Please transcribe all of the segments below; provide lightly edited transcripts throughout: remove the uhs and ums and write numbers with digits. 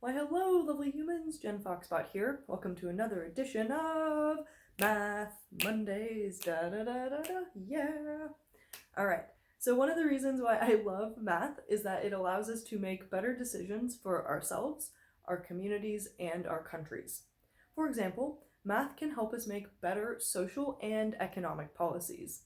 Why hello, lovely humans, Jen Foxbot here. Welcome to another edition of Math Mondays, da-da-da-da-da, yeah. Alright, so one of the reasons why I love math is that it allows us to make better decisions for ourselves, our communities, and our countries. For example, math can help us make better social and economic policies.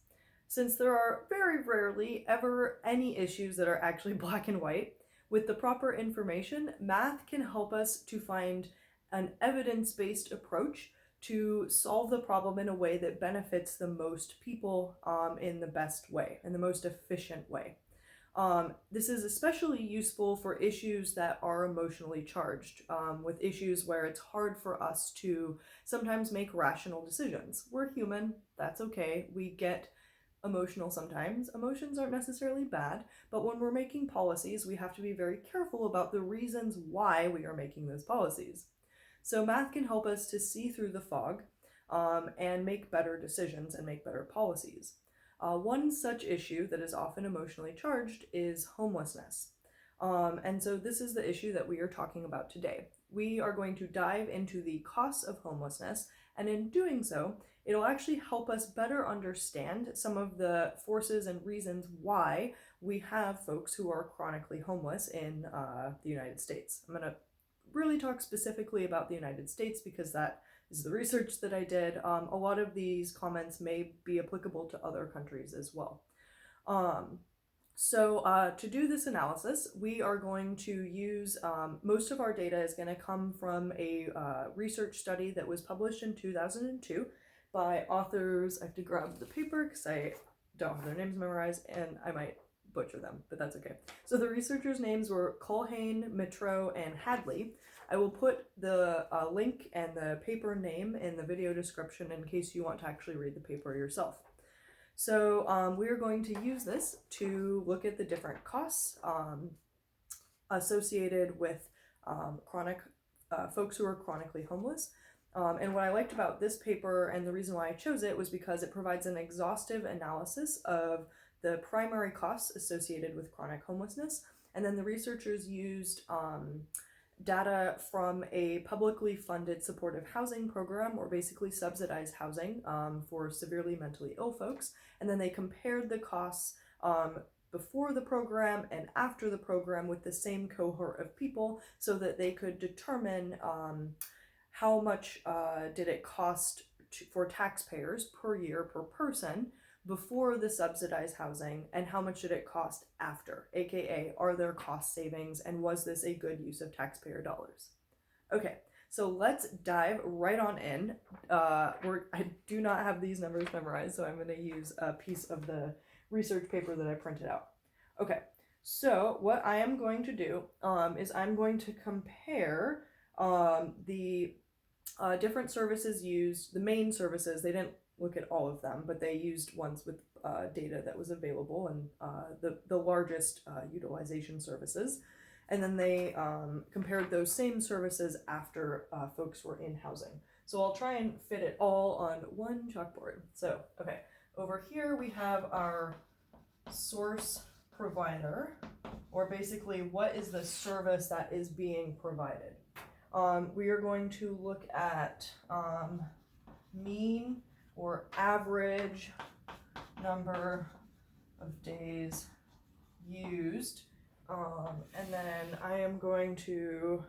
Since there are very rarely ever any issues that are actually black and white, with the proper information, math can help us to find an evidence-based approach to solve the problem in a way that benefits the most people in the best way, in the most efficient way. This is especially useful for issues that are emotionally charged, with issues where it's hard for us to sometimes make rational decisions. We're human, that's okay. We get emotional sometimes. Emotions aren't necessarily bad, but when we're making policies, we have to be very careful about the reasons why we are making those policies. So math can help us to see through the fog and make better decisions and make better policies. One such issue that is often emotionally charged is homelessness. And so this is the issue that we are talking about today. We are going to dive into the costs of homelessness, and in doing so, it'll actually help us better understand some of the forces and reasons why we have folks who are chronically homeless in the United States. I'm going to really talk specifically about the United States because that is the research that I did. A lot of these comments may be applicable to other countries as well. So to do this analysis, we are going to use, most of our data is going to come from a research study that was published in 2002 by authors. I have to grab the paper because I don't have their names memorized and I might butcher them, but that's okay. So the researchers' names were Culhane, Mitro, and Hadley. I will put the link and the paper name in the video description in case you want to actually read the paper yourself. So we are going to use this to look at the different costs associated with folks who are chronically homeless. And what I liked about this paper and the reason why I chose it was because it provides an exhaustive analysis of the primary costs associated with chronic homelessness. And then the researchers used data from a publicly funded supportive housing program, or basically subsidized housing for severely mentally ill folks. And then they compared the costs before the program and after the program with the same cohort of people so that they could determine how much did it cost for taxpayers per year per person before the subsidized housing, and how much did it cost after, aka are there cost savings, and was this a good use of taxpayer dollars? Okay, so let's dive right on in. I do not have these numbers memorized, so I'm going to use a piece of the research paper that I printed out. Okay, so what I am going to do is I'm going to compare the different services used, the main services. They didn't look at all of them, but they used ones with data that was available and the largest utilization services. And then they compared those same services after folks were in housing. So I'll try and fit it all on one chalkboard. So, okay, over here we have our source provider, or basically what is the service that is being provided. We are going to look at mean or average number of days used, and then I am going to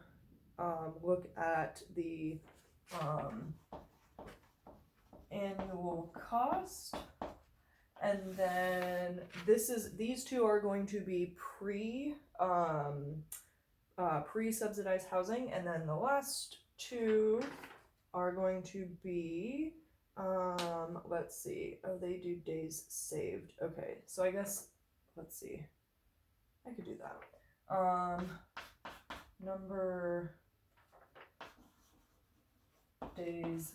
look at the annual cost, and then these two are going to be pre-subsidized housing, and then the last two are going to be let's see, oh, they do days saved. Okay, so I guess, let's see, I could do that. Number days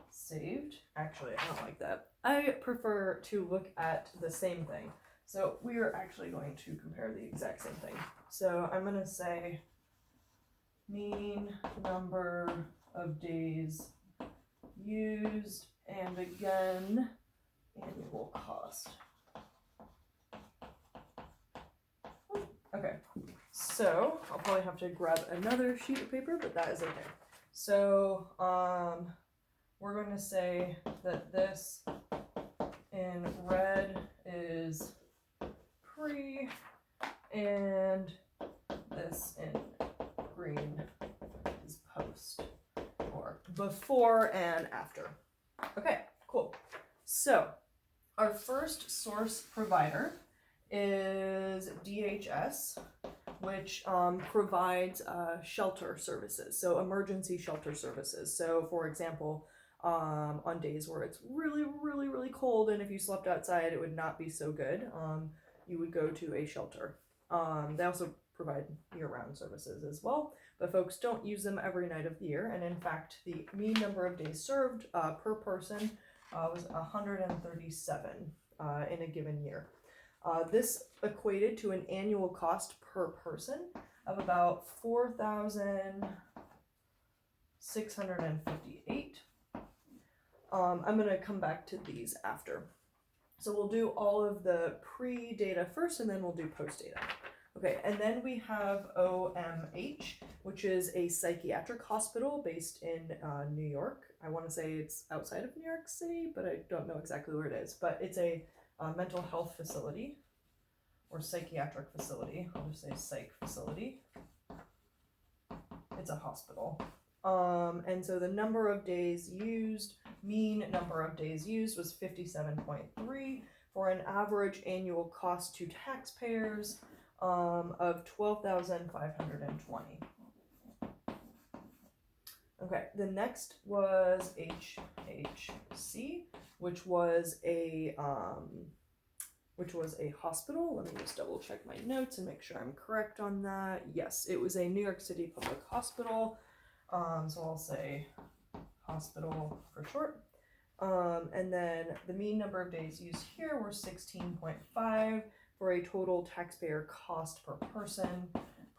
saved. Actually, I don't like that. I prefer to look at the same thing. So we are actually going to compare the exact same thing. So I'm going to say mean number of days used, and again, annual cost. Okay, So I'll probably have to grab another sheet of paper, but that is okay. So we're going to say that this in red is pre and this in green is post, or before and after. Okay, cool. So our first source provider is DHS, which provides shelter services, so emergency shelter services. So for example, on days where it's really, really, really cold and if you slept outside it would not be so good, you would go to a shelter. They also provide year-round services as well, but folks don't use them every night of the year, and in fact the mean number of days served per person was 137 in a given year. This equated to an annual cost per person of about $4,658. I'm going to come back to these after. So we'll do all of the pre-data first, and then we'll do post-data. Okay, and then we have OMH, which is a psychiatric hospital based in New York. I want to say it's outside of New York City, but I don't know exactly where it is. But it's a mental health facility or psychiatric facility. I'll just say psych facility. It's a hospital. And so the number of days used, mean number of days used was 57.3 for an average annual cost to taxpayers of $12,520. Okay, the next was HHC, which was a hospital. Let me just double check my notes and make sure I'm correct on that. Yes, it was a New York City public hospital. So I'll say hospital for short. And then the mean number of days used here were 16.5 for a total taxpayer cost per person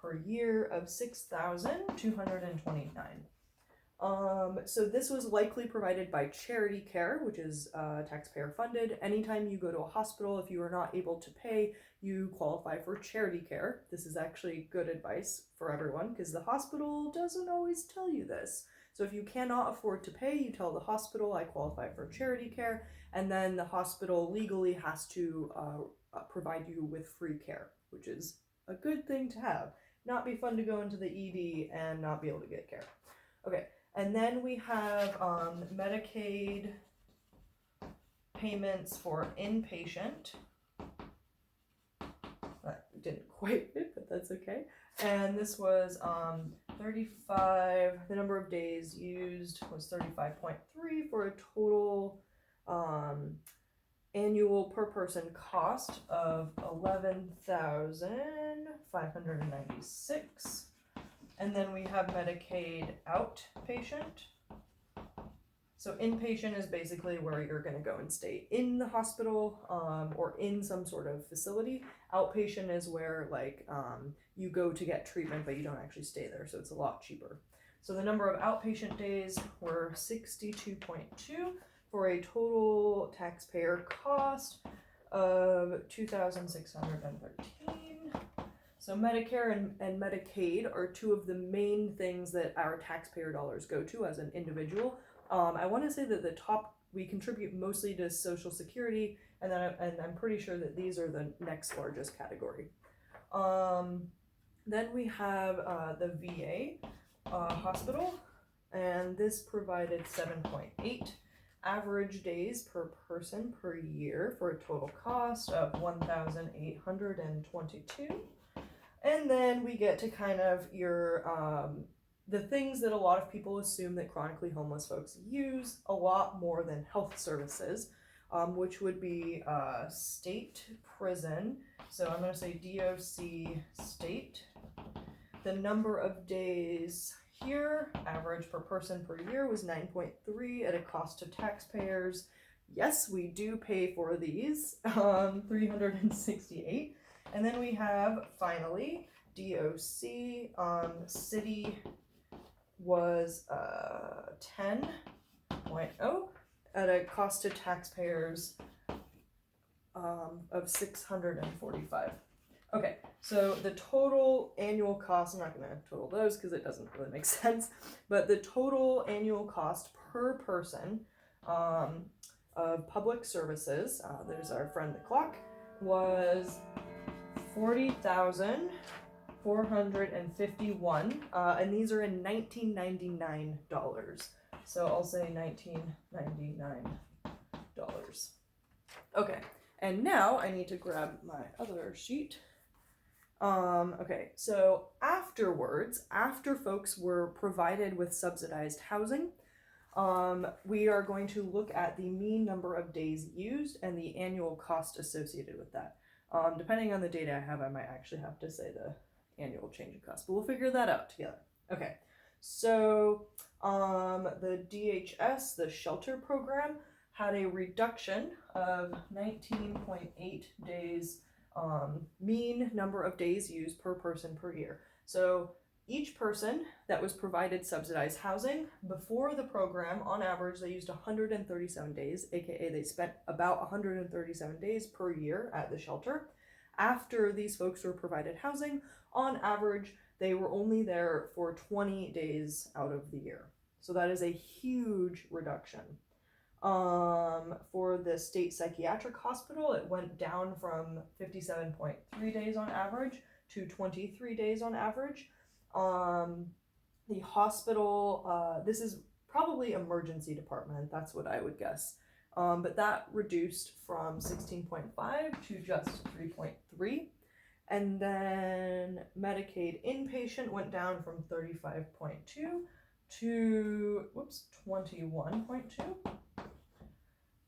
per year of $6,229. So this was likely provided by charity care, which is taxpayer funded. Anytime you go to a hospital, if you are not able to pay, you qualify for charity care. This is actually good advice for everyone because the hospital doesn't always tell you this. So if you cannot afford to pay, you tell the hospital, I qualify for charity care, and then the hospital legally has to provide you with free care, which is a good thing to have. Not be fun to go into the ED and not be able to get care. Okay. And then we have Medicaid payments for inpatient. That didn't quite fit, but that's okay. And this was 35, the number of days used was 35.3 for a total annual per person cost of $11,596. And then we have Medicaid outpatient. So inpatient is basically where you're going to go and stay in the hospital or in some sort of facility. Outpatient is where you go to get treatment, but you don't actually stay there, so it's a lot cheaper. So the number of outpatient days were 62.2 for a total taxpayer cost of $2,613. So Medicare and Medicaid are two of the main things that our taxpayer dollars go to as an individual. I want to say that we contribute mostly to Social Security, and I'm pretty sure that these are the next largest category. Then we have the VA hospital, and this provided 7.8 average days per person per year for a total cost of $1,822. And then we get to kind of your the things that a lot of people assume that chronically homeless folks use a lot more than health services, which would be state prison. So I'm going to say DOC state. The number of days here, average per person per year, was 9.3 at a cost to taxpayers. Yes, we do pay for these, 368. And then we have, finally, DOC, city was 10.0 at a cost to taxpayers of $645. Okay, so the total annual cost, I'm not going to total those because it doesn't really make sense, but the total annual cost per person of public services, there's our friend the clock, was $40,451, and these are in $1999. So I'll say $1999. Okay, and now I need to grab my other sheet. Okay, so afterwards, after folks were provided with subsidized housing, we are going to look at the mean number of days used and the annual cost associated with that. Depending on the data I have, I might actually have to say the annual change in cost, but we'll figure that out together. Okay, so the DHS, the shelter program, had a reduction of 19.8 days, mean number of days used per person per year. So each person that was provided subsidized housing before the program, on average, they used 137 days, aka they spent about 137 days per year at the shelter. After these folks were provided housing, on average, they were only there for 20 days out of the year. So that is a huge reduction. For the state psychiatric hospital, it went down from 57.3 days on average to 23 days on average. The hospital, this is probably emergency department, that's what I would guess. But that reduced from 16.5 to just 3.3. And then Medicaid inpatient went down from 35.2 to 21.2.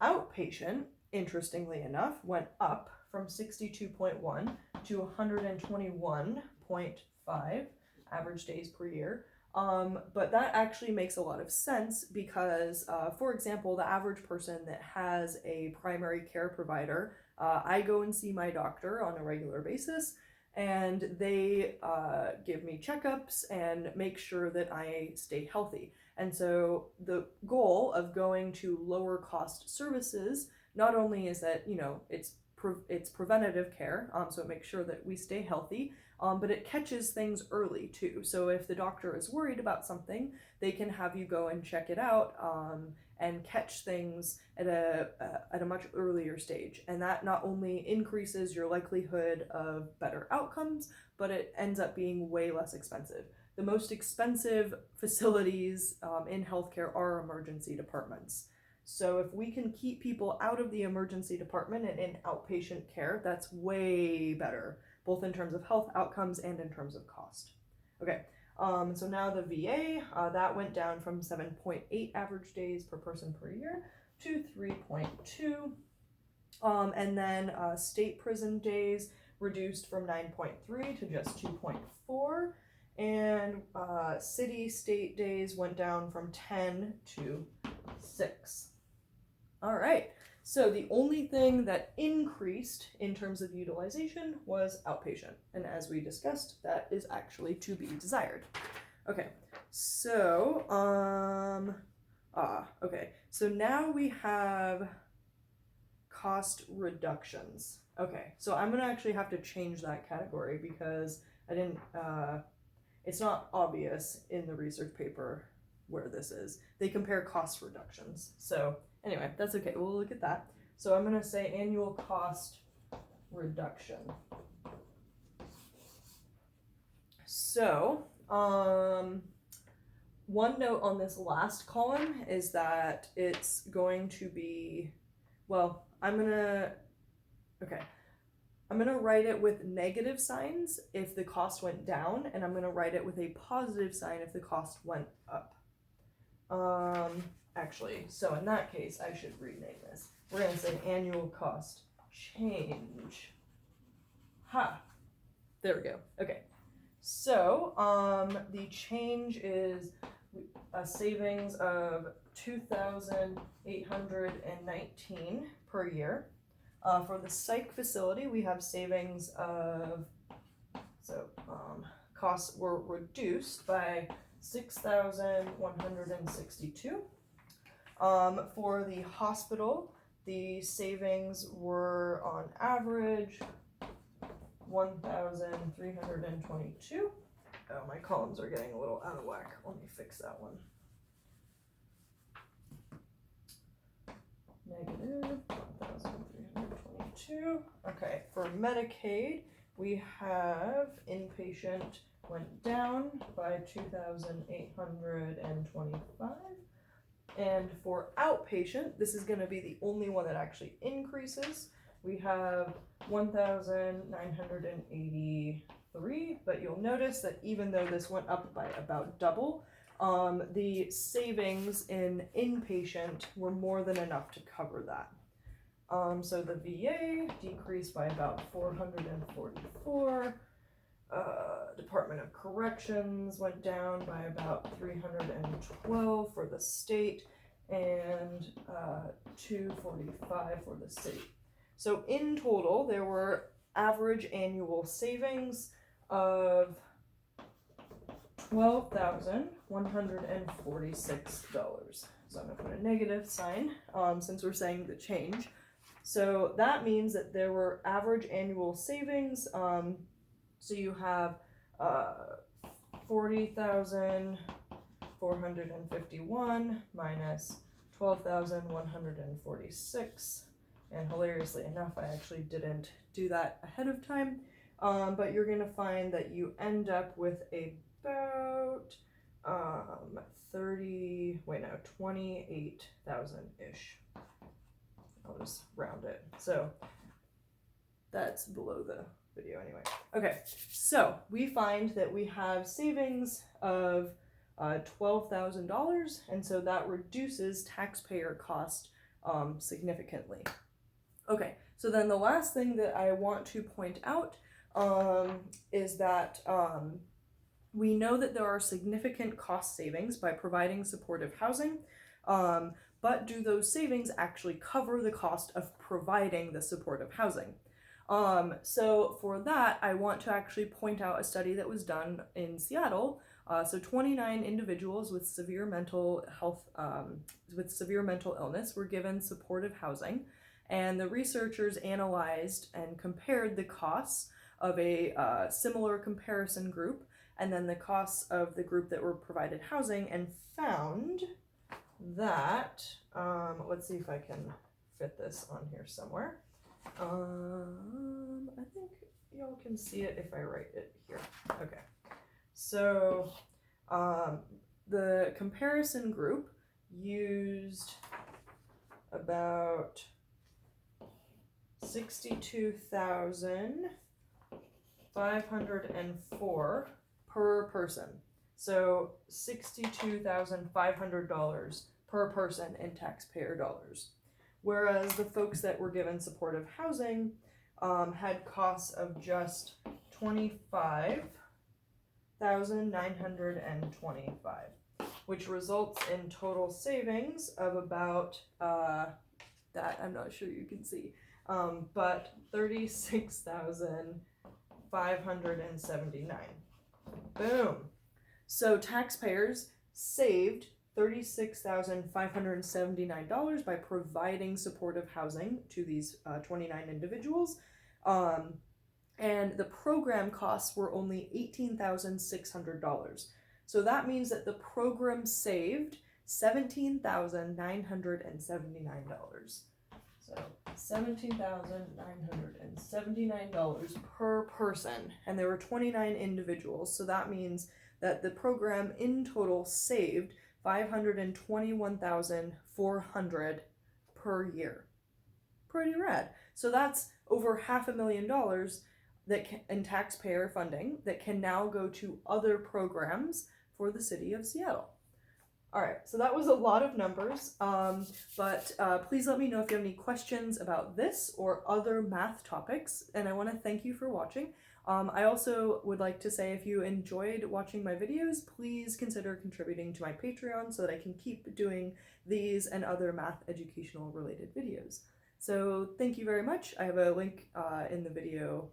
Outpatient, interestingly enough, went up from 62.1 to 121.5 average days per year. But that actually makes a lot of sense because, for example, the average person that has a primary care provider, I go and see my doctor on a regular basis, and they give me checkups and make sure that I stay healthy. And so the goal of going to lower cost services, not only is that, it's preventative care, so it makes sure that we stay healthy, but it catches things early too. So if the doctor is worried about something, they can have you go and check it out and catch things at a much earlier stage. And that not only increases your likelihood of better outcomes, but it ends up being way less expensive. The most expensive facilities in healthcare are emergency departments. So if we can keep people out of the emergency department and in outpatient care, that's way better, both in terms of health outcomes and in terms of cost. Okay, so now the VA, that went down from 7.8 average days per person per year to 3.2. And then state prison days reduced from 9.3 to just 2.4. And city-state days went down from 10 to 6. All right, so the only thing that increased in terms of utilization was outpatient. And as we discussed, that is actually to be desired. Okay, so, okay, so now we have cost reductions. Okay, so I'm gonna actually have to change that category because I didn't, it's not obvious in the research paper where this is. They compare cost reductions. So anyway, that's okay. We'll look at that. So I'm going to say annual cost reduction. So one note on this last column is that it's going to be, well, I'm going to write it with negative signs if the cost went down, and I'm going to write it with a positive sign if the cost went up. Actually, so in that case, I should rename this. We're going to say annual cost change. There we go. Okay. So, the change is a savings of $2,819 per year. For the psych facility, we have savings of, costs were reduced by $6,162. For the hospital, the savings were on average 1,322. Oh, my columns are getting a little out of whack. Let me fix that one. Negative 1,322. Okay, for Medicaid, we have inpatient went down by 2,825. And for outpatient, this is going to be the only one that actually increases. We have 1,983, but you'll notice that even though this went up by about double, the savings in inpatient were more than enough to cover that. So the VA decreased by about 444. Department of Corrections went down by about 312 for the state and 245 for the city. So in total, there were average annual savings of $12,146. So I'm going to put a negative sign since we're saying the change. So that means that there were average annual savings. So you have 40,451 minus 12,146. And hilariously enough, I actually didn't do that ahead of time. But you're going to find that you end up with about 28,000-ish. I'll just round it. So that's below the video anyway. Okay, so we find that we have savings of $12,000, and so that reduces taxpayer cost significantly. Okay, so then the last thing that I want to point out is that we know that there are significant cost savings by providing supportive housing, but do those savings actually cover the cost of providing the supportive housing? So for that, I want to actually point out a study that was done in Seattle. So 29 individuals with severe mental health, with severe mental illness were given supportive housing, and the researchers analyzed and compared the costs of a similar comparison group and then the costs of the group that were provided housing, and found that, let's see if I can fit this on here somewhere. I think y'all can see it if I write it here. Okay. So, the comparison group used about 62,504 per person. So $62,500 per person in taxpayer dollars. Whereas the folks that were given supportive housing had costs of just $25,925, which results in total savings of about, that I'm not sure you can see, but $36,579. Boom. So taxpayers saved $36,579 by providing supportive housing to these 29 individuals. And the program costs were only $18,600. So that means that the program saved $17,979. So $17,979 per person, and there were 29 individuals. So that means that the program in total saved $521,400 per year. Pretty rad. So that's over $500,000 that in taxpayer funding that can now go to other programs for the city of Seattle. All right, so that was a lot of numbers, but please let me know if you have any questions about this or other math topics, and I want to thank you for watching. I also would like to say if you enjoyed watching my videos, please consider contributing to my Patreon so that I can keep doing these and other math educational related videos. So thank you very much. I have a link in the video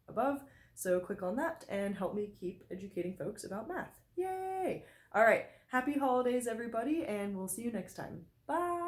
above, so click on that and help me keep educating folks about math. Yay! All right, happy holidays everybody, and we'll see you next time. Bye!